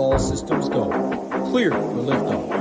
All systems go. Clear for liftoff.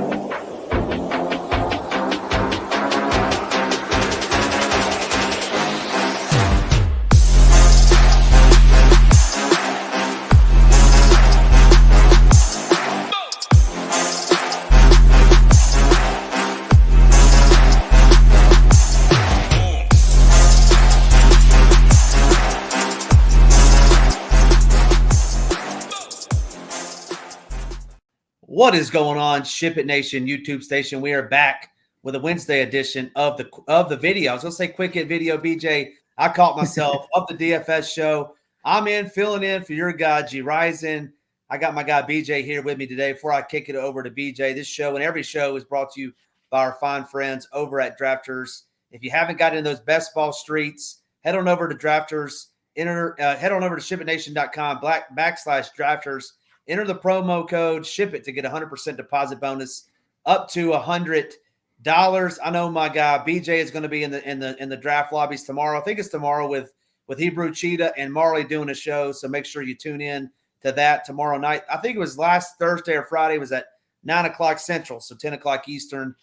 What is going on, SHIPIT Nation YouTube station? We are back with a Wednesday edition of the video. I was going to say quick hit video, BJ. I caught myself of the DFS show. I'm filling in for your guy, G Rising. I got my guy BJ here with me today. Before I kick it over to BJ, this show and every show is brought to you by our fine friends over at Drafters. If you haven't gotten in those best ball streets, head on over to Drafters. Head on over to SHIPITNation.com/Drafters. Enter the promo code SHIPIT to get 100% deposit bonus up to $100. I know my guy BJ is going to be in the draft lobbies tomorrow. I think it's tomorrow with Hebrew Cheetah and Marley doing a show. So make sure you tune in to that tomorrow night. I think it was last Thursday or Friday. It was at 9 o'clock Central, so 10 o'clock Eastern,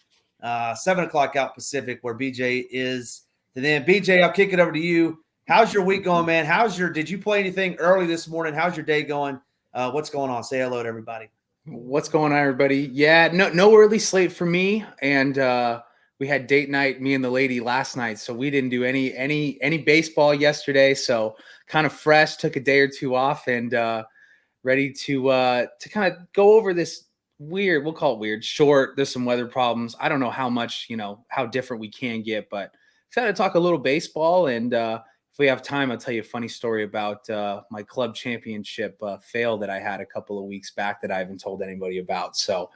7 o'clock out Pacific, where BJ is. And then BJ, I'll kick it over to you. How's your week going, man? Did you play anything early this morning? How's your day going? What's going on? Say hello to everybody. What's going on, everybody? Yeah, no early slate for me, and we had date night, me and the lady last night, so we didn't do any baseball yesterday. So kind of fresh, took a day or two off, and ready to kind of go over this weird. We'll call it weird. Short. There's some weather problems. I don't know how much, how different we can get, but excited to talk a little baseball and. If we have time, I'll tell you a funny story about my club championship fail that I had a couple of weeks back that I haven't told anybody about. So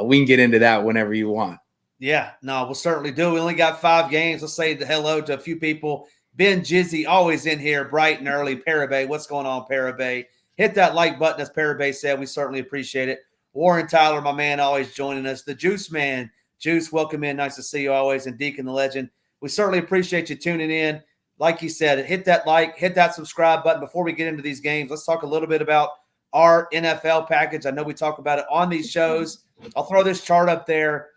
we can get into that whenever you want. Yeah, no, we'll certainly do. We only got 5 games. Let's say hello to a few people. Ben Jizzy, always in here, bright and early. Parabay, what's going on, Parabay? Hit that like button, as Parabay said. We certainly appreciate it. Warren Tyler, my man, always joining us. The Juice Man. Juice, welcome in. Nice to see you always. And Deacon the Legend. We certainly appreciate you tuning in. Like you said, hit that like, hit that subscribe button. Before we get into these games, let's talk a little bit about our NFL package. I know we talk about it on these shows. I'll throw this chart up there.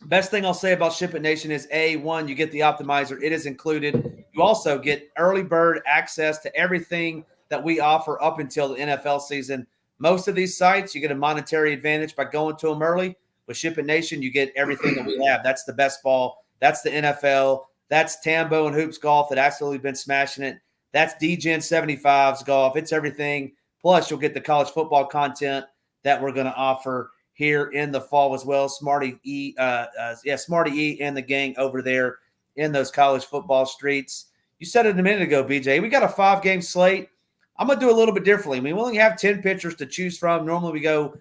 Best thing I'll say about SHIPIT Nation is, one, you get the optimizer. It is included. You also get early bird access to everything that we offer up until the NFL season. Most of these sites, you get a monetary advantage by going to them early. With SHIPIT Nation, you get everything that we have. That's the best ball. That's the NFL. That's Tambo and Hoops Golf that absolutely been smashing it. That's DGen 75's golf. It's everything. Plus, you'll get the college football content that we're going to offer here in the fall as well. Smarty E and the gang over there in those college football streets. You said it a minute ago, BJ. We got a 5-game slate. I'm going to do a little bit differently. I mean, we only have 10 pitchers to choose from. Normally we go,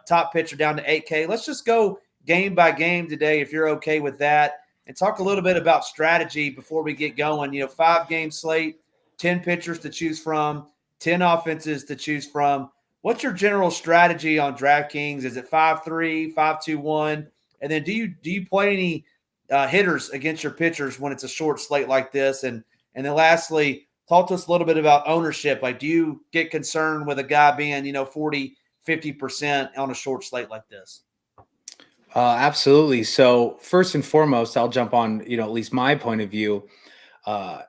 top pitcher down to 8K. Let's just go game by game today if you're okay with that. And talk a little bit about strategy before we get going. 5-game slate, 10 pitchers to choose from, 10 offenses to choose from. What's your general strategy on DraftKings? Is it 5-3, 5-2-1? And then do you play any hitters against your pitchers when it's a short slate like this? And then lastly, talk to us a little bit about ownership. Like, do you get concerned with a guy being, 40, 50% on a short slate like this? Absolutely. So first and foremost, I'll jump on, at least my point of view.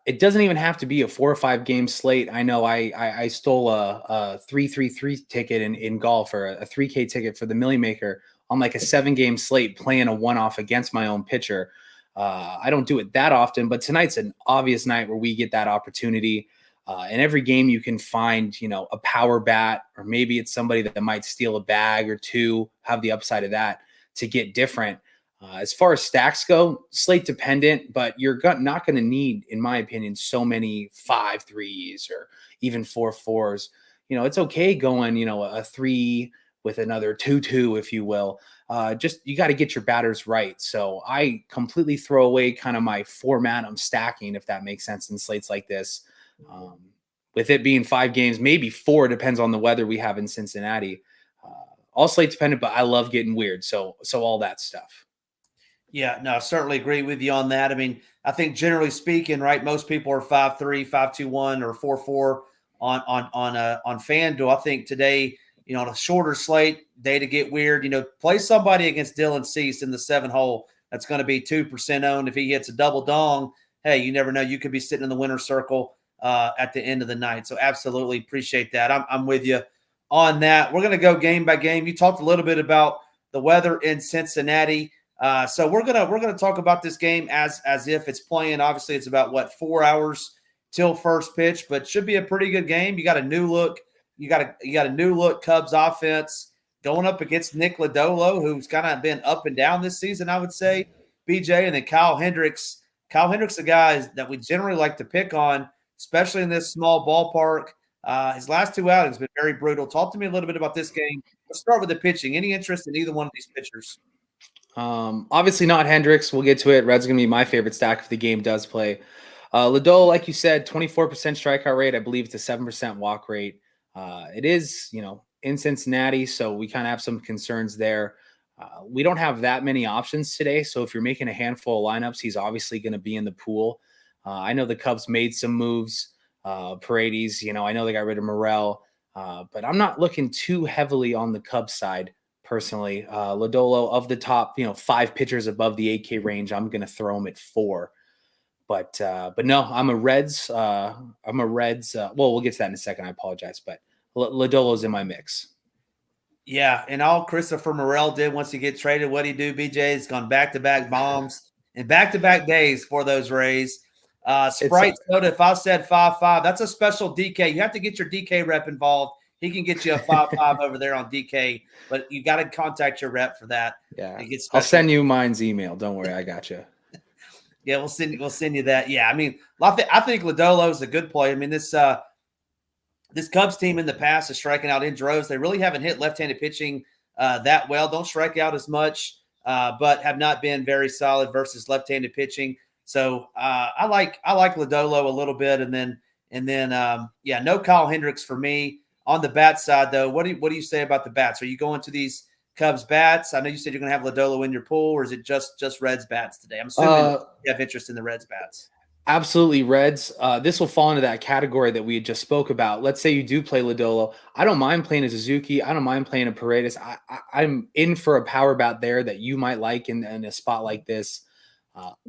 It doesn't even have to be a 4 or 5 game slate. I know I stole a 3-3-3 ticket in golf, or a 3K ticket for the Millie Maker on like a 7-game slate, playing a one-off against my own pitcher. I don't do it that often, but tonight's an obvious night where we get that opportunity. In every game you can find, a power bat, or maybe it's somebody that might steal a bag or two, have the upside of that to get different. As far as stacks go, slate dependent, but you're not going to need, in my opinion, so many 5-3s or even 4-4s. It's okay going, a 3 with another 2-2, if you will. Just you got to get your batters right. So I completely throw away kind of my format I'm stacking, if that makes sense, in slates like this. With it being 5 games, maybe 4, depends on the weather we have in Cincinnati. All slate dependent, but I love getting weird. So all that stuff. Yeah, no, I certainly agree with you on that. I mean, I think generally speaking, right, most people are 5-3, 5-2-1, or 4-4 on FanDuel. I think today on a shorter slate, day to get weird, play somebody against Dylan Cease in the 7-hole. That's going to be 2% owned. If he hits a double dong, hey, you never know. You could be sitting in the winner's circle at the end of the night. So absolutely appreciate that. I'm with you on that. We're going to go game by game. You talked a little bit about the weather in Cincinnati. So we're gonna talk about this game as if it's playing. Obviously, it's about 4 hours till first pitch, but should be a pretty good game. You got a new look. You got a new look Cubs offense going up against Nick Lodolo, who's kind of been up and down this season, I would say. BJ, and then Kyle Hendricks. Kyle Hendricks, a guy that we generally like to pick on, especially in this small ballpark. His last 2 outings have been very brutal. Talk to me a little bit about this game. Let's start with the pitching. Any interest in either one of these pitchers? Obviously not Hendricks. We'll get to it. Red's going to be my favorite stack if the game does play. Lodolo, like you said, 24% strikeout rate. I believe it's a 7% walk rate. It is, in Cincinnati, so we kind of have some concerns there. We don't have that many options today, so if you're making a handful of lineups, he's obviously going to be in the pool. I know the Cubs made some moves. Paredes, I know they got rid of Morel, but I'm not looking too heavily on the Cubs side personally. Lodolo, of the top, 5 pitchers above the 8K range, I'm going to throw him at 4. But no, I'm a Reds. Well, we'll get to that in a second. I apologize, but Lodolo's in my mix. Yeah, and all Christopher Morel did once he get traded, what'd he do, BJ? He's gone back-to-back bombs and back-to-back days for those Rays. Sprite Soda, if I said 5-5, that's a special DK. You have to get your DK rep involved. He can get you a 5-5 over there on DK, but you got to contact your rep for that. Yeah, I'll send you mine's email. Don't worry, I got you. Yeah, we'll send you that. Yeah, I mean, I think Lodolo is a good play. I mean, this Cubs team in the past is striking out in droves. They really haven't hit left-handed pitching that well. Don't strike out as much, but have not been very solid versus left-handed pitching. So I like Lodolo a little bit, and then no Kyle Hendricks for me. On the bat side, though, what do you say about the bats? Are you going to these Cubs bats? I know you said you're going to have Lodolo in your pool, or is it just Reds bats today? I'm assuming you have interest in the Reds bats. Absolutely, Reds. This will fall into that category that we just spoke about. Let's say you do play Lodolo. I don't mind playing a Suzuki. I don't mind playing a Paredes. I'm in for a power bat there that you might like in a spot like this.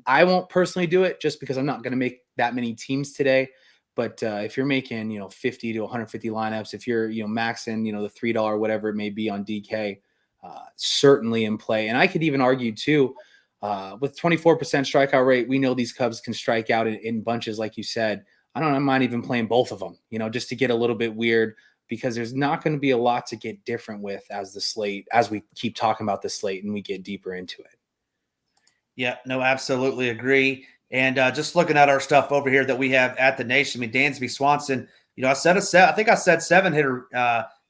I won't personally do it just because I'm not going to make that many teams today. But if you're making, 50 to 150 lineups, if you're, maxing, the $3, whatever it may be on DK, certainly in play. And I could even argue too, with 24% strikeout rate, we know these Cubs can strike out in bunches, like you said. I don't mind even playing both of them, just to get a little bit weird, because there's not going to be a lot to get different with as we keep talking about the slate and we get deeper into it. Yeah, no, absolutely agree. And just looking at our stuff over here that we have at the Nation, I mean, Dansby Swanson, I said I think I said 7-hitter.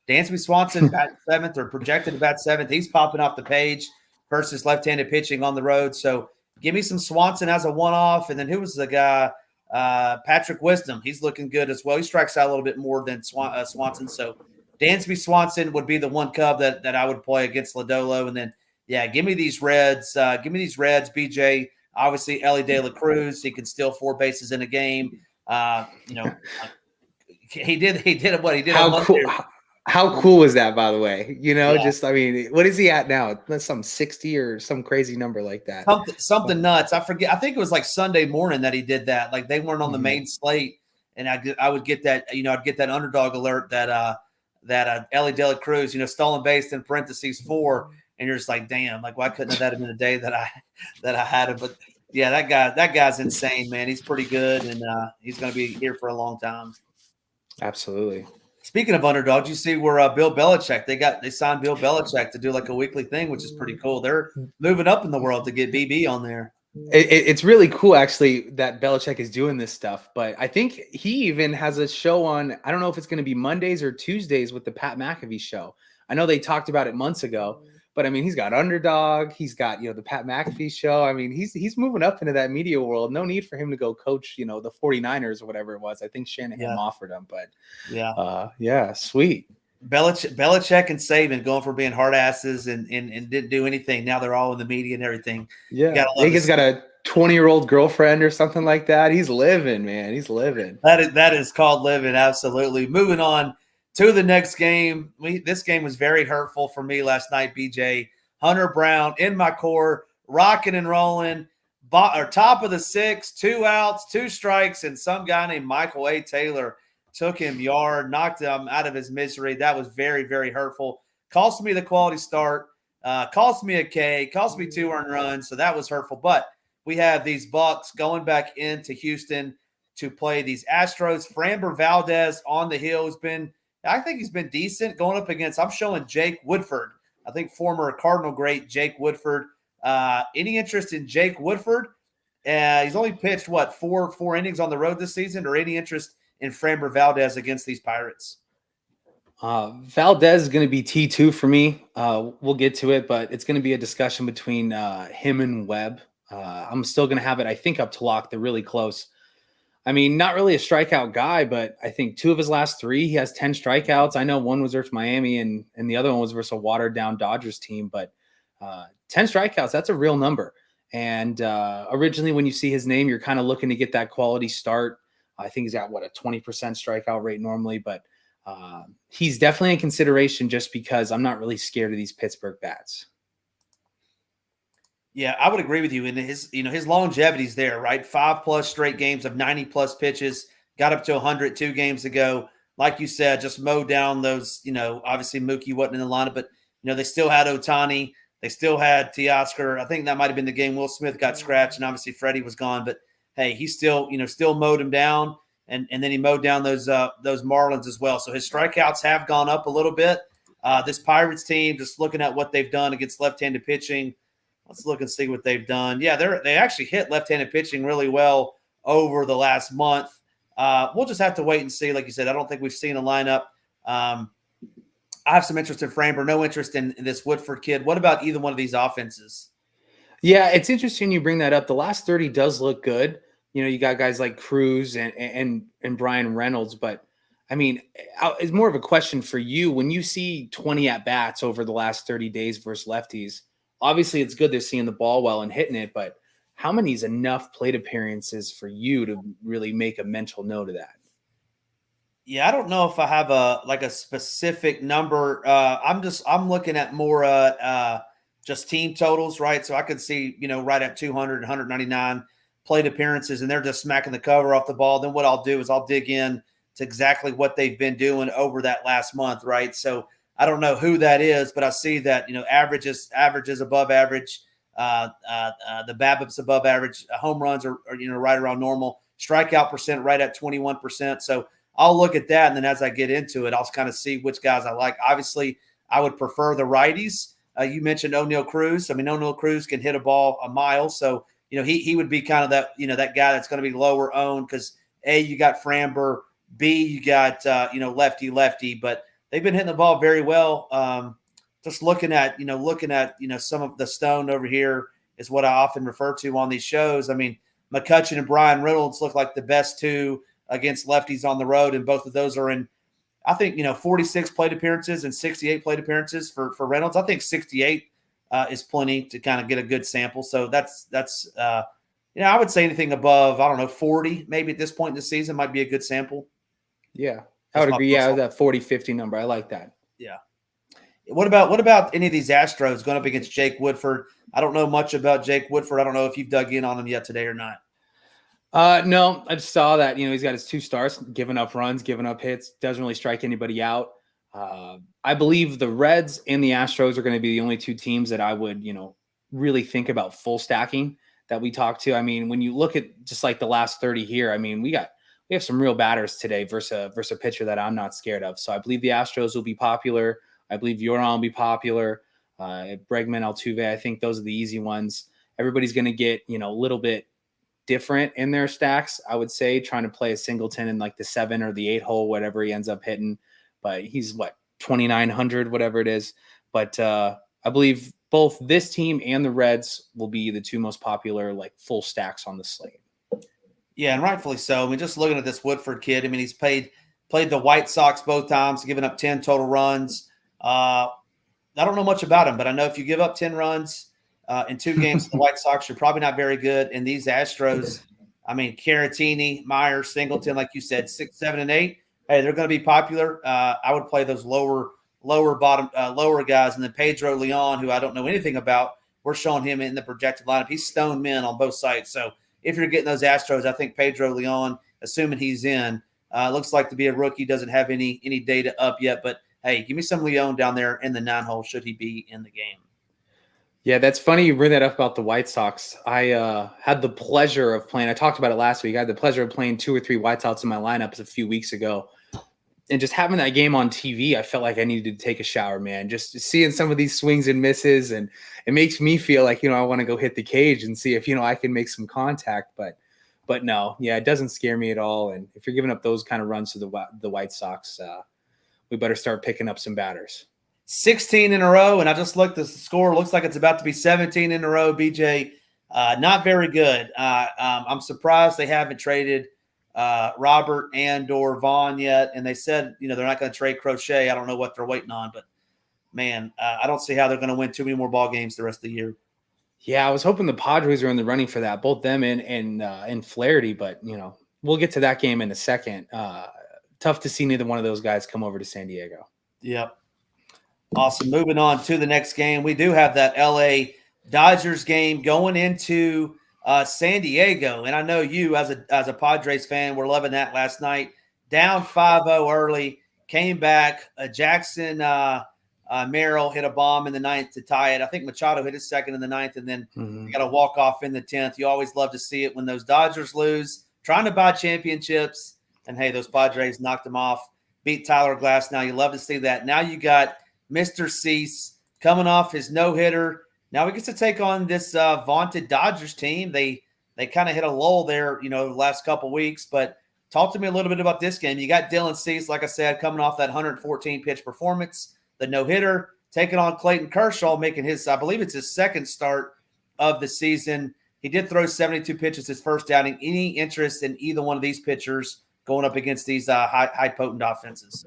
Dansby Swanson bat 7th or projected to bat 7th. He's popping off the page versus left-handed pitching on the road. So give me some Swanson as a one-off. And then who was the guy? Patrick Wisdom. He's looking good as well. He strikes out a little bit more than Swanson. So Dansby Swanson would be the one Cub that I would play against Lodolo. And then, yeah, give me these Reds. BJ. Obviously, Ellie De La Cruz, he can steal 4 bases in a game. He did what he did. How cool was that, by the way? What is he at now? That's some 60 or some crazy number like that. Something nuts. I forget. I think it was like Sunday morning that he did that. Like they weren't on the main slate, and I would get that. I'd get that underdog alert that Ellie De La Cruz, stolen base in parentheses 4. And you're just like, damn, like why couldn't that have been a day that I had him? But yeah, that guy's insane, man. He's pretty good, and he's going to be here for a long time. Absolutely. Speaking of underdogs, you see where Bill Belichick they signed Bill Belichick to do like a weekly thing, which is pretty cool. They're moving up in the world to get BB on there. It's really cool, actually, that Belichick is doing this stuff. But I think he even has a show on. I don't know if it's going to be Mondays or Tuesdays with the Pat McAfee show. I know they talked about it months ago. But I mean, he's got Underdog. He's got, the Pat McAfee show. I mean, he's moving up into that media world. No need for him to go coach, the 49ers or whatever it was. I think Shanahan offered him, but sweet. Belichick and Saban going for being hard asses and didn't do anything. Now they're all in the media and everything. Yeah. I think he's got a 20-year-old girlfriend or something like that. He's living, man. He's living. That is called living. Absolutely. Moving on To the next game. This game was very hurtful for me last night, BJ. Hunter Brown in my core, rocking and rolling. Top of the 6, 2 outs, 2 strikes, and some guy named Michael A. Taylor took him yard, knocked him out of his misery. That was very, very hurtful. Cost me the quality start. Cost me a K. Cost me 2 earned runs, so that was hurtful. But we have these Bucks going back into Houston to play these Astros. Framber Valdez on the hill I think he's been decent going up against, I'm showing Jake Woodford. I think former Cardinal great Jake Woodford. Any interest in Jake Woodford? He's only pitched, four innings on the road this season, or any interest in Framber Valdez against these Pirates? Valdez is going to be T2 for me. We'll get to it, but it's going to be a discussion between him and Webb. I'm still going to have it, I think, up to lock. They're really close. I mean, not really a strikeout guy, but I think 2 of his last 3, he has 10 strikeouts. I know one was versus Miami and the other one was versus a watered-down Dodgers team, but 10 strikeouts, that's a real number. And originally when you see his name, you're kind of looking to get that quality start. I think he's got, a 20% strikeout rate normally, but he's definitely in consideration just because I'm not really scared of these Pittsburgh bats. Yeah, I would agree with you. And his longevity's there, right? 5+ straight games of 90+ pitches, got up to 100 2 games ago. Like you said, just mowed down those, obviously Mookie wasn't in the lineup, but, they still had Ohtani. They still had Teoscar. I think that might have been the game Will Smith got scratched, and obviously Freddie was gone. But, hey, he still mowed him down, and then he mowed down those Marlins as well. So his strikeouts have gone up a little bit. This Pirates team, just looking at what they've done against left-handed pitching, let's look and see what they've done. Yeah, they actually hit left-handed pitching really well over the last month. We'll just have to wait and see. Like you said, I don't think we've seen a lineup. I have some interest in Framber, no interest in this Woodford kid. What about either one of these offenses? Yeah, it's interesting you bring that up. The last 30 does look good. You got guys like Cruz and Brian Reynolds, but I mean, it's more of a question for you. When you see 20 at-bats over the last 30 days versus lefties, obviously it's good they're seeing the ball well and hitting it, but how many is enough plate appearances for you to really make a mental note of that? Yeah, I don't know if I have a specific number. I'm looking at more just team totals, right? So I could see, right at 200, 199 plate appearances, and they're just smacking the cover off the ball. Then what I'll do is I'll dig in to exactly what they've been doing over that last month, right? So I don't know who that is, but I see that, averages above average, the BABIP's above average, home runs are right around normal, strikeout percent right at 21%. So I'll look at that, and then as I get into it, I'll kind of see which guys I like. Obviously, I would prefer the righties. You mentioned O'Neal Cruz. I mean, O'Neal Cruz can hit a ball a mile, so he would be kind of that that guy that's going to be lower owned because A, you got Framber, B, you got lefty, but they've been hitting the ball very well. Just looking at some of the stone over here is what I often refer to on these shows. I mean, McCutchen and Brian Reynolds look like the best 2 against lefties on the road, and both of those are in, I think, 46 plate appearances and 68 plate appearances for Reynolds. I think 68 is plenty to kind of get a good sample. So that's I would say anything above, 40 maybe at this point in the season might be a good sample. Yeah, I would agree. Yeah, that 40-50 number. I like that. Yeah. What about any of these Astros going up against Jake Woodford? I don't know much about Jake Woodford. I don't know if you've dug in on him yet today or not. No, I just saw that, he's got his 2 starts, giving up runs, giving up hits, doesn't really strike anybody out. I believe the Reds and the Astros are going to be the only 2 teams that I would, really think about full stacking that we talked to. I mean, when you look at just like the last 30 here, I mean, we have some real batters today versus a pitcher that I'm not scared of. So I believe the Astros will be popular. I believe Yoran will be popular. Bregman, Altuve, I think those are the easy ones. Everybody's going to get, a little bit different in their stacks, I would say, trying to play a Singleton in like the 7 or the 8 hole, whatever he ends up hitting. But he's 2,900, whatever it is. But I believe both this team and the Reds will be the 2 most popular, full stacks on the slate. Yeah, and rightfully so. I mean, just looking at this Woodford kid, I mean, he's played the White Sox both times, given up 10 total runs. I don't know much about him, but I know if you give up 10 runs in 2 games to the White Sox, you're probably not very good. And these Astros, I mean, Caratini, Myers, Singleton, like you said, 6, 7, and 8, Hey, they're going to be popular. I would play those lower guys, and then Pedro Leon, who I don't know anything about. We're showing him in the projected lineup. He's stone men on both sides. So if you're getting those Astros, I think Pedro Leon, assuming he's in, looks like to be a rookie. Doesn't have any data up yet, but hey, give me some Leon down there in the 9-hole should he be in the game. Yeah, that's funny you bring that up about the White Sox. I had the pleasure of playing. I talked about it last week. I had the pleasure of playing 2 or 3 White Sox in my lineups a few weeks ago. And just having that game on TV, I felt like I needed to take a shower, man. Just seeing some of these swings and misses, and it makes me feel like, I want to go hit the cage and see if, I can make some contact. But no, yeah, it doesn't scare me at all. And if you're giving up those kind of runs to the White Sox, we better start picking up some batters. 16 in a row, and I just looked. The score looks like it's about to be 17 in a row. BJ, not very good. I'm surprised they haven't traded Robert and/or Vaughn yet, and they said they're not going to trade Crochet. I don't know what they're waiting on, but man, I don't see how they're going to win too many more ball games the rest of the year. Yeah, I was hoping the Padres were in the running for that, both them and Flaherty, but we'll get to that game in a second. Tough to see neither one of those guys come over to San Diego. Yep. Awesome. Moving on to the next game. We do have that LA Dodgers game going into San Diego. And I know you as a Padres fan were loving that last night. Down 5-0 early, came back. Jackson Merrill hit a bomb in the 9th to tie it. I think Machado hit his second in the 9th, and then got a walk-off in the 10th. You always love to see it when those Dodgers lose, trying to buy championships. And, hey, those Padres knocked them off, beat Tyler Glass. Now you love to see that. Now you got Mr. Cease coming off his no-hitter. Now he gets to take on this vaunted Dodgers team. They kind of hit a lull there, the last couple weeks. But talk to me a little bit about this game. You got Dylan Cease, like I said, coming off that 114-pitch performance, the no-hitter, taking on Clayton Kershaw, making his, I believe it's his second start of the season. He did throw 72 pitches his first outing. Any interest in either one of these pitchers going up against these high potent offenses?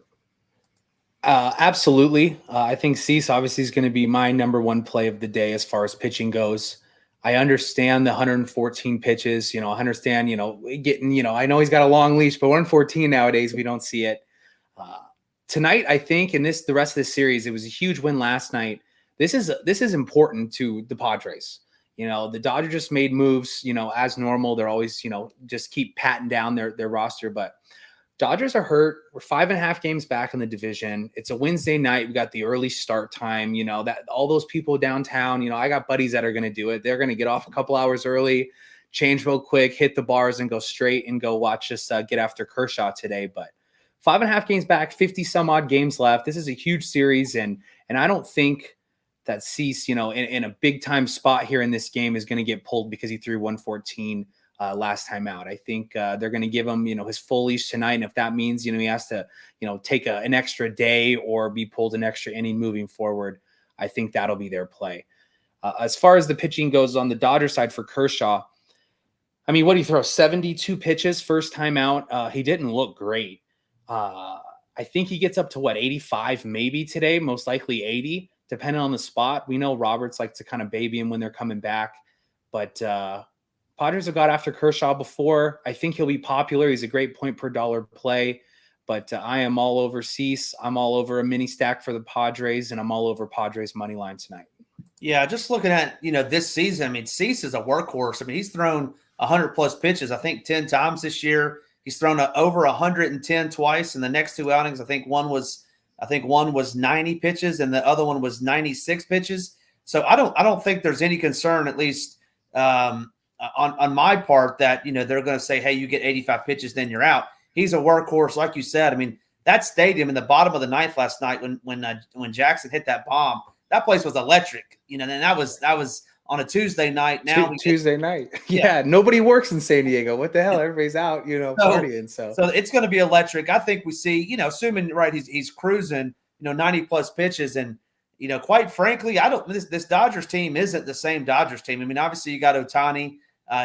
Absolutely. I think Cease obviously is going to be my number one play of the day as far as pitching goes. I understand the 114 pitches, I understand, getting, I know he's got a long leash, but 114 nowadays, we don't see it. Tonight, I think, and the rest of this series, it was a huge win last night. This is important to the Padres. The Dodgers just made moves, as normal. They're always, just keep patting down their roster, but Dodgers are hurt. We're 5.5 games back in the division. It's a Wednesday night. We got the early start time, that all those people downtown, I got buddies that are going to do it. They're going to get off a couple hours early, change real quick, hit the bars and go straight and go watch us get after Kershaw today. But 5.5 games back, 50 some odd games left. This is a huge series. And I don't think that Cease, in a big time spot here in this game is going to get pulled because he threw 114 last time out. I think they're going to give him, his full leash tonight. And if that means, he has to, take an extra day or be pulled an extra inning moving forward, I think that'll be their play. As far as the pitching goes on the Dodger side for Kershaw, I mean, what do you throw? 72 pitches first time out. He didn't look great. I think he gets up to 85 maybe today, most likely 80, depending on the spot. We know Roberts like to kind of baby him when they're coming back, but Padres have got after Kershaw before. I think he'll be popular. He's a great point per dollar play, but I am all over Cease. I'm all over a mini stack for the Padres, and I'm all over Padres money line tonight. Yeah, just looking at, this season, I mean, Cease is a workhorse. I mean, he's thrown 100-plus pitches, I think, 10 times this year. He's thrown over 110 twice in the next 2 outings. I think one was 90 pitches, and the other one was 96 pitches. So I don't think there's any concern, at least on my part, that they're going to say, hey, you get 85 pitches, then you're out. He's a workhorse, like you said. I mean, that stadium in the bottom of the 9th last night when Jackson hit that bomb, that place was electric. And that was on a Tuesday night. Now Tuesday night, yeah. Nobody works in San Diego. What the hell? Everybody's out, partying. So it's going to be electric. I think we see, assuming right, he's cruising, 90+ pitches, and quite frankly, this Dodgers team isn't the same Dodgers team. I mean, obviously you got Ohtani.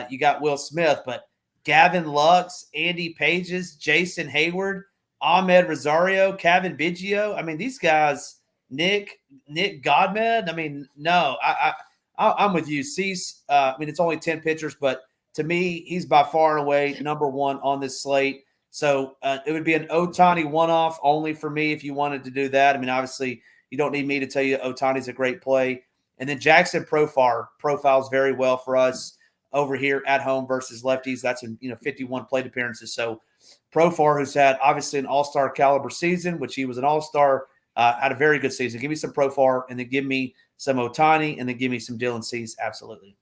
You got Will Smith, but Gavin Lux, Andy Pages, Jason Hayward, Ahmed Rosario, Kevin Biggio. I mean, these guys, Nick Godman. I mean, no, I'm with you. Cease, I mean, it's only 10 pitchers, but to me, he's by far and away number one on this slate. So it would be an Ohtani one-off only for me if you wanted to do that. I mean, obviously, you don't need me to tell you Ohtani's a great play. And then Jackson profiles very well for us over here at home versus lefties. That's in 51 plate appearances. So Profar, who's had obviously an all-star caliber season, which he was an all-star, had a very good season. Give me some Profar, and then give me some Ohtani, and then give me some Dylan Cease. Absolutely.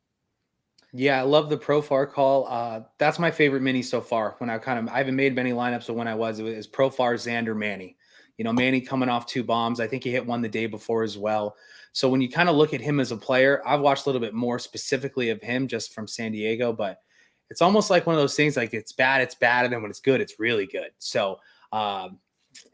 Yeah, I love the Profar call. That's my favorite mini so far. When I haven't made many lineups, but when it was Profar, Xander, Manny. Manny coming off 2 bombs. I think he hit one the day before as well. So when you kind of look at him as a player, I've watched a little bit more specifically of him just from San Diego, but it's almost like one of those things like it's bad, and then when it's good, it's really good. So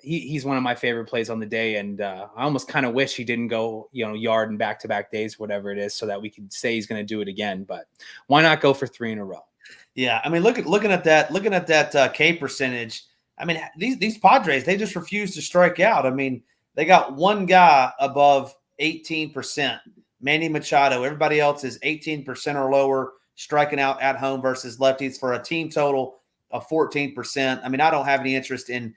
he's one of my favorite plays on the day, and I almost kind of wish he didn't go, yard and back-to-back days, whatever it is, so that we could say he's going to do it again. But why not go for 3 in a row? Yeah, I mean, looking at that K percentage. I mean, these Padres, they just refuse to strike out. I mean, they got one guy above 18%, Manny Machado. Everybody else is 18% or lower striking out at home versus lefties for a team total of 14%. I mean, I don't have any interest in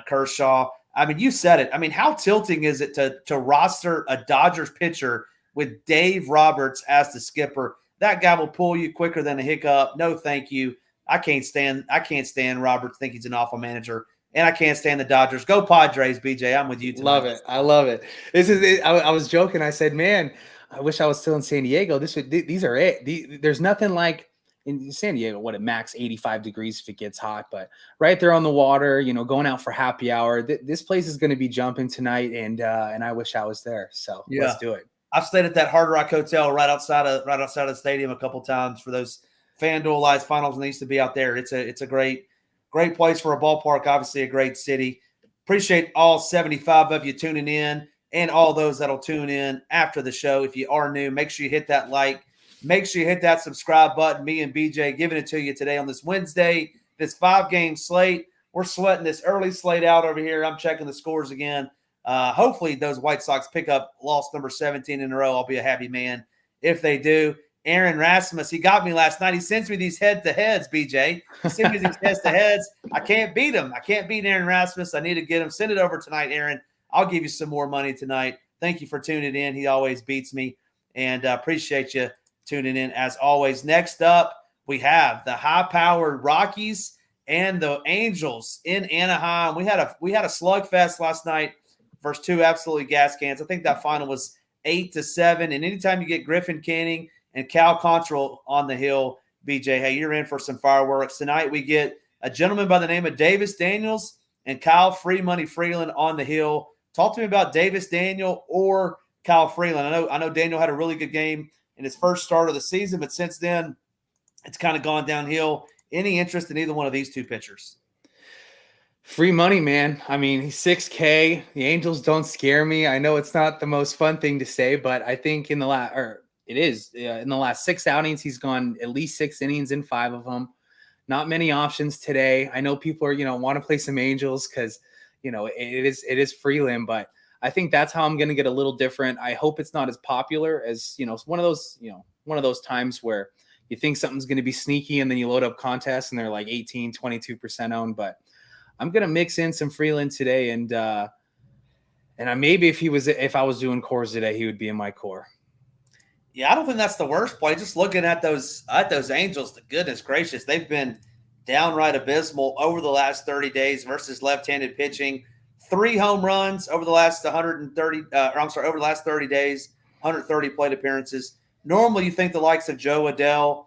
Kershaw. I mean, you said it. I mean, how tilting is it to roster a Dodgers pitcher with Dave Roberts as the skipper? That guy will pull you quicker than a hiccup. No, thank you. I can't stand Roberts. Think he's an awful manager, and I can't stand the Dodgers. Go Padres, BJ. I'm with you tonight. Love it. I love it. This is it. I was joking. I said, man, I wish I was still in San Diego. These are it. There's nothing like in San Diego, what, at max 85 degrees if it gets hot, but right there on the water, going out for happy hour. This place is going to be jumping tonight, and I wish I was there. So yeah. Let's do it. I've stayed at that Hard Rock Hotel right outside of the stadium a couple times for those FanDuel Live finals, and they used to be out there. It's a great place for a ballpark. Obviously, a great city. Appreciate all 75 of you tuning in, and all those that'll tune in after the show. If you are new, make sure you hit that like. Make sure you hit that subscribe button. Me and BJ giving it to you today on this Wednesday, this 5-game slate. We're sweating this early slate out over here. I'm checking the scores again. Hopefully those White Sox pick up loss number 17 in a row. I'll be a happy man if they do. Aaron Rasmus, he got me last night. He sends me these head-to-heads, BJ. He sends me these heads-to-heads. I can't beat him. I can't beat Aaron Rasmus. I need to get him. Send it over tonight, Aaron. I'll give you some more money tonight. Thank you for tuning in. He always beats me, and appreciate you tuning in as always. Next up, we have the high-powered Rockies and the Angels in Anaheim. We had a slugfest last night versus 2 absolutely gas cans. I think that final was 8-7. And anytime you get Griffin Canning and Cal Quantrill on the hill, BJ, hey, you're in for some fireworks. Tonight we get a gentleman by the name of Davis Daniels and Kyle Free Money Freeland on the hill. Talk to me about Davis Daniel or Kyle Freeland. I know Daniel had a really good game in his first start of the season, but since then it's kind of gone downhill. Any interest in either one of these 2 pitchers? Free money, man. I mean, he's 6K. The Angels don't scare me. I know it's not the most fun thing to say, but I think in the last 6 outings, he's gone at least 6 innings in 5 of them. Not many options today. I know people are, want to play some Angels because, it is Freeland, but I think that's how I'm going to get a little different. I hope it's not as popular as, one of those times where you think something's going to be sneaky and then you load up contests and they're like 18, 22% owned, but I'm going to mix in some Freeland today. And maybe if I was doing cores today, he would be in my core. Yeah, I don't think that's the worst play. Just looking at those Angels, goodness gracious, they've been downright abysmal over the last 30 days versus left-handed pitching. 3 home runs over the last 30 days, 130 plate appearances. Normally, you think the likes of Joe Adell,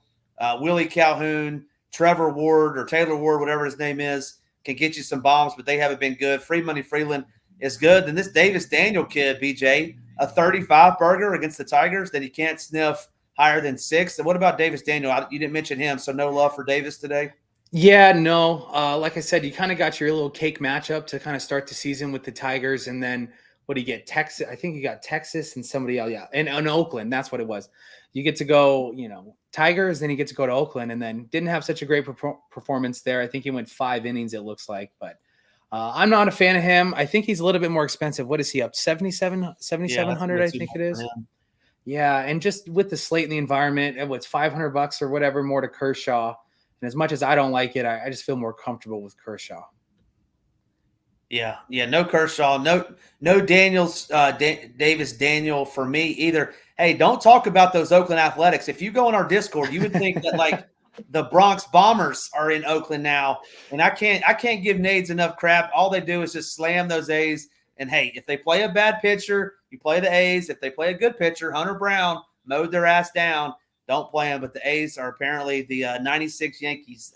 Willie Calhoun, Trevor Ward, or Taylor Ward, whatever his name is, can get you some bombs, but they haven't been good. Free Money Freeland is good. Then this Davis Daniel kid, BJ, a 35 burger against the Tigers that he can't sniff higher than 6. And what about Davis Daniel? You didn't mention him, so no love for Davis today? Yeah, no. Like I said, you kind of got your little cake matchup to kind of start the season with the Tigers, and then what do you get? Texas. I think you got Texas and somebody else. Yeah, and Oakland. That's what it was. You get to go, Tigers, then you get to go to Oakland, and then didn't have such a great performance there. I think he went 5 innings, it looks like, but I'm not a fan of him. I think he's a little bit more expensive. What is he up? 7,700, I think it is. Yeah, and just with the slate in the environment, it's $500 or whatever more to Kershaw. And as much as I don't like it, I just feel more comfortable with Kershaw. Yeah, no Kershaw, no Daniels, Davis Daniel for me either. Hey, don't talk about those Oakland Athletics. If you go on our Discord, you would think that like the Bronx Bombers are in Oakland now, and I can't give Nades enough crap. All they do is just slam those A's. And hey, if they play a bad pitcher, you play the A's. If they play a good pitcher, Hunter Brown mowed their ass down. Don't play them. But the A's are apparently the 96 Yankees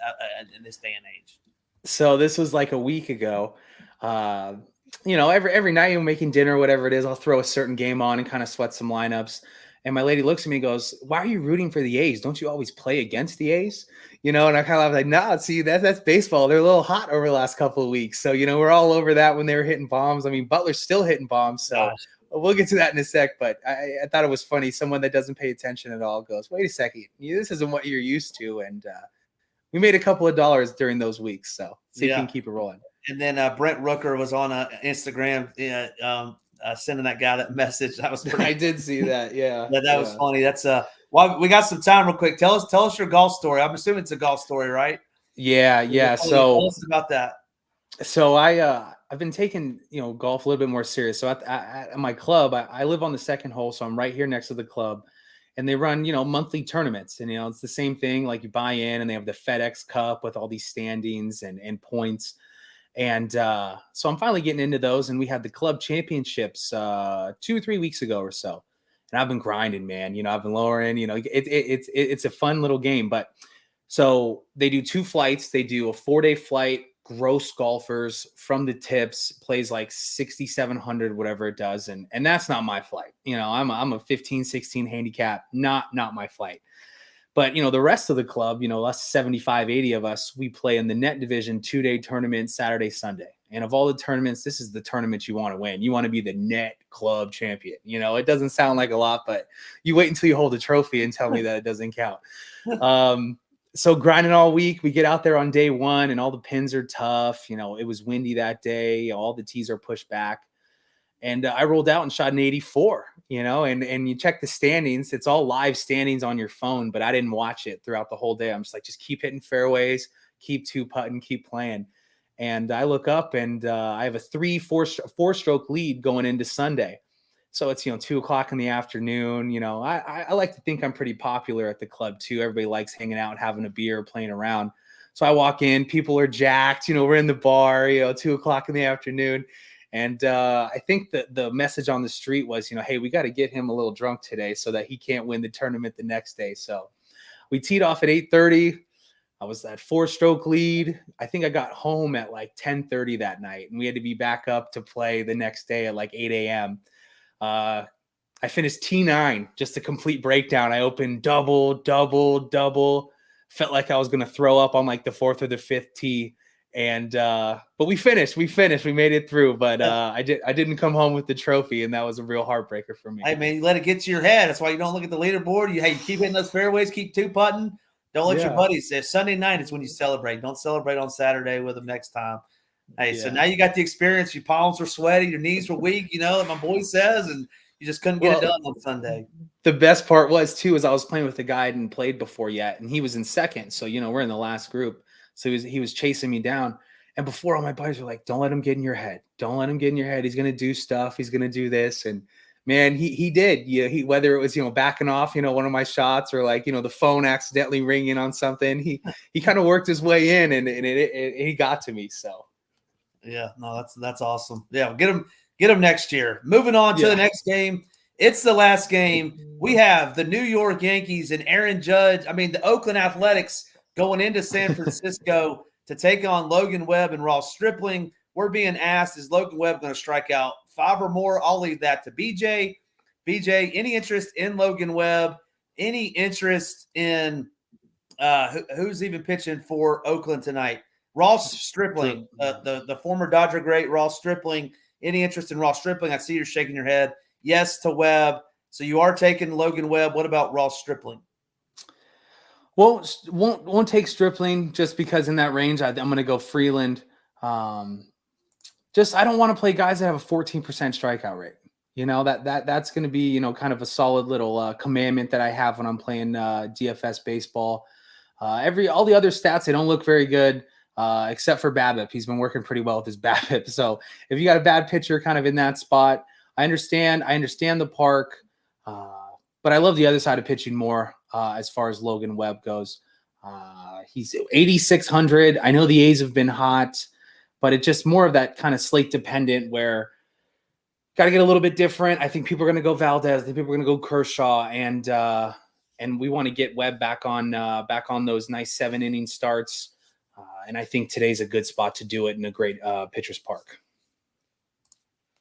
in this day and age. So this was like a week ago. Every night I'm making dinner, whatever it is, I'll throw a certain game on and kind of sweat some lineups. And my lady looks at me and goes, "Why are you rooting for the A's? Don't you always play against the A's?" And I kind of like, nah, see, that's baseball. They're a little hot over the last couple of weeks. So, we're all over that when they were hitting bombs. I mean, Butler's still hitting bombs. So we'll get to that in a sec. But I thought it was funny. Someone that doesn't pay attention at all goes, "Wait a second. This isn't what you're used to." And we made a couple of dollars during those weeks. So see if you can keep it rolling. And then Brent Rooker was on Instagram sending that guy that message. That was pretty. I did see that. Yeah, that was funny. That's well, we got some time real quick. Tell us your golf story. I'm assuming it's a golf story, right? Yeah. So tell us about that. So I've been taking golf a little bit more serious. So at my club, I live on the second hole, so I'm right here next to the club. And they run, monthly tournaments. And, it's the same thing. Like you buy in and they have the FedEx Cup with all these standings and points. And so I'm finally getting into those. And we had the club championships 2 or 3 weeks ago or so. And I've been grinding, man. I've been lowering, it's a fun little game. But so they do 2 flights. They do a 4-day flight. Gross golfers from the tips, plays like 6,700, whatever it does. And that's not my flight. I'm a 15, 16 handicap, not my flight. But, the rest of the club, us 75, 80 of us, we play in the net division 2-day tournament, Saturday, Sunday. And of all the tournaments, this is the tournament you want to win. You want to be the net club champion. It doesn't sound like a lot, but you wait until you hold a trophy and tell me that it doesn't count. So grinding all week, we get out there on day 1 and all the pins are tough. It was windy that day. All the tees are pushed back. And I rolled out and shot an 84, and you check the standings. It's all live standings on your phone, but I didn't watch it throughout the whole day. I'm just like, just keep hitting fairways, keep 2-putting, keep playing. And I look up and I have a 4-stroke lead going into Sunday. So it's, 2:00 in the afternoon. I like to think I'm pretty popular at the club too. Everybody likes hanging out, having a beer, playing around. So I walk in, people are jacked, we're in the bar, 2:00 in the afternoon. And I think that the message on the street was, hey, we got to get him a little drunk today so that he can't win the tournament the next day. So we teed off at 8:30. I was at 4-stroke lead. I think I got home at like 10:30 that night, and we had to be back up to play the next day at like 8 a.m. I finished T9, just a complete breakdown. I opened double, double, double. Felt like I was going to throw up on like the 4th or the 5th tee. And, but we finished, we made it through, but, I didn't come home with the trophy, and that was a real heartbreaker for me. Hey man, you let it get to your head. That's why you don't look at the leaderboard. You keep hitting those fairways, keep 2-putting. Don't let your buddies say Sunday night is when you celebrate. Don't celebrate on Saturday with them next time. Hey, so now you got the experience. Your palms were sweaty, your knees were weak, like my boy says, and you just couldn't get it done on Sunday. The best part was too, is I was playing with a guy I hadn't played before yet, and he was in second. So, we're in the last group. So he was chasing me down. And before, all my buddies were like, "Don't let him get in your head. Don't let him get in your head. He's going to do stuff. He's going to do this." And man, he did. He whether it was, backing off, one of my shots, or like, the phone accidentally ringing on something, he kind of worked his way in, and he got to me. So. Yeah, no, that's awesome. Yeah, get him next year. Moving on to the next game. It's the last game. We have the New York Yankees and the Oakland Athletics going into San Francisco to take on Logan Webb and Ross Stripling. We're being asked, is Logan Webb going to strike out 5 or more? I'll leave that to BJ. BJ, any interest in Logan Webb? Any interest in who's even pitching for Oakland tonight? Ross Stripling, the former Dodger great Ross Stripling. Any interest in Ross Stripling? I see you're shaking your head. Yes to Webb. So you are taking Logan Webb. What about Ross Stripling? Well, won't take Stripling just because in that range I'm going to go Freeland. I don't want to play guys that have a 14% strikeout rate. That's going to be kind of a solid little commandment that I have when I'm playing DFS baseball. All the other stats, they don't look very good, except for BABIP. He's been working pretty well with his BABIP. So if you got a bad pitcher kind of in that spot, I understand the park, but I love the other side of pitching more as far as Logan Webb goes. He's 8,600. I know the A's have been hot, but it's just more of that kind of slate dependent where got to get a little bit different. I think people are going to go Valdez. I think people are going to go Kershaw, and we want to get Webb back on those nice 7-inning starts. And I think today's a good spot to do it in a great pitcher's park.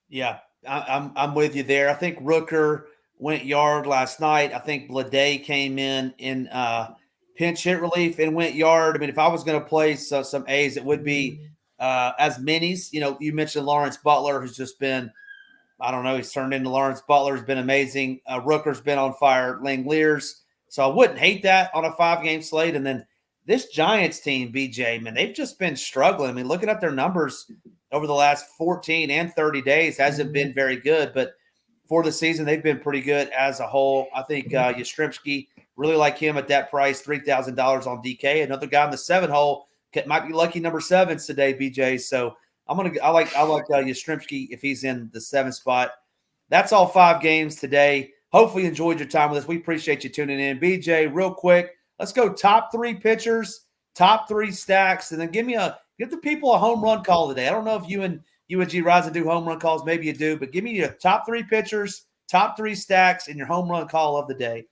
Yeah, I'm with you there. I think Rooker went yard last night. I think Blade came in pinch hit relief and went yard. I mean, if I was going to play some A's, it would be as minis. You know, you mentioned Lawrence Butler, who's just been, I don't know, he's turned into Lawrence Butler. Has been amazing. Rooker's been on fire. Langlears. So I wouldn't hate that on a 5-game slate. And then this Giants team, BJ, man, they've just been struggling. I mean, looking at their numbers over the last 14 and 30 days hasn't been very good. But for the season, they've been pretty good as a whole. I think Yastrzemski, really like him at that price, $3,000 on DK. Another guy in the 7-hole might be lucky number 7s today, BJ. So I like Yastrzemski if he's in the 7th spot. That's all 5 games today. Hopefully you enjoyed your time with us. We appreciate you tuning in. BJ, real quick, let's go top 3 pitchers, top 3 stacks, and then give the people a home run call today. I don't know if you and G Rise do home run calls. Maybe you do, but give me your top 3 pitchers, top 3 stacks, and your home run call of the day.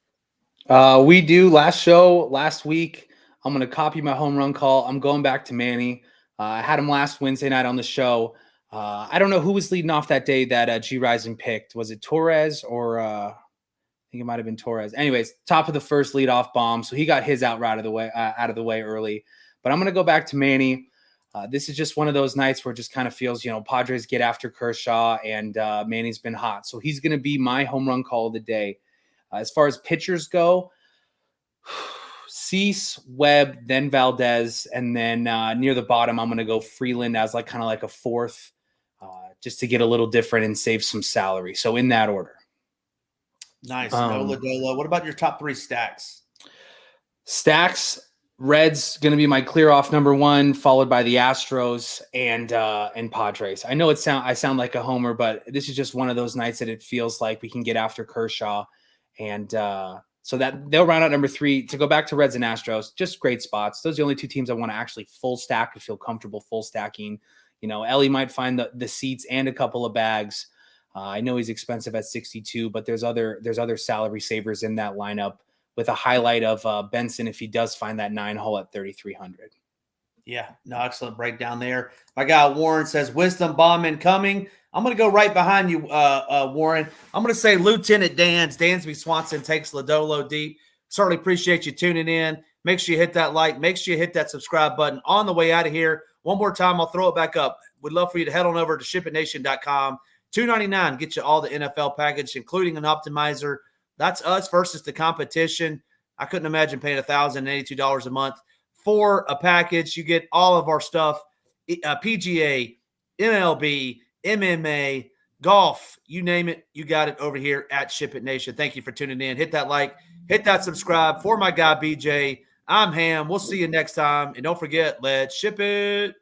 We do last week. I'm going to copy my home run call. I'm going back to Manny. I had him last Wednesday night on the show. I don't know who was leading off that day that G Rising picked. Was it Torres or I think it might have been Torres. Anyways, top of the first leadoff bomb. So he got his out of the way early. But I'm going to go back to Manny. This is just one of those nights where it just kind of feels, Padres get after Kershaw and Manny's been hot. So he's going to be my home run call of the day. As far as pitchers go, Cease, Webb, then Valdez, and then near the bottom, I'm going to go Freeland as kind of like a 4th, just to get a little different and save some salary. So in that order. Nice. Nola Dolo. What about your top 3 stacks? Stacks, Reds going to be my clear off number 1, followed by the Astros and Padres. I know I sound like a homer, but this is just one of those nights that it feels like we can get after Kershaw, and so that they'll round out number 3. To go back to Reds and Astros, just great spots. Those are the only 2 teams I want to actually full stack and feel comfortable full stacking. Ellie might find the seats and a couple of bags. I know he's expensive at 62, but there's other salary savers in that lineup, with a highlight of Benson if he does find that 9-hole at 3,300. Yeah, no, excellent breakdown there. My guy Warren says Wisdom Bomb incoming. I'm going to go right behind you, Warren. I'm going to say Lieutenant Dansby Swanson takes Lodolo deep. Certainly appreciate you tuning in. Make sure you hit that like. Make sure you hit that subscribe button. On the way out of here, one more time, I'll throw it back up. We'd love for you to head on over to ShipItNation.com. $2.99 get you all the NFL package, including an optimizer. That's us versus the competition. I couldn't imagine paying $1,082 a month for a package. You get all of our stuff, PGA, MLB, MMA, golf, you name it, you got it over here at Ship It Nation. Thank you for tuning in. Hit that like, hit that subscribe. For my guy, BJ, I'm Ham. We'll see you next time. And don't forget, let's ship it.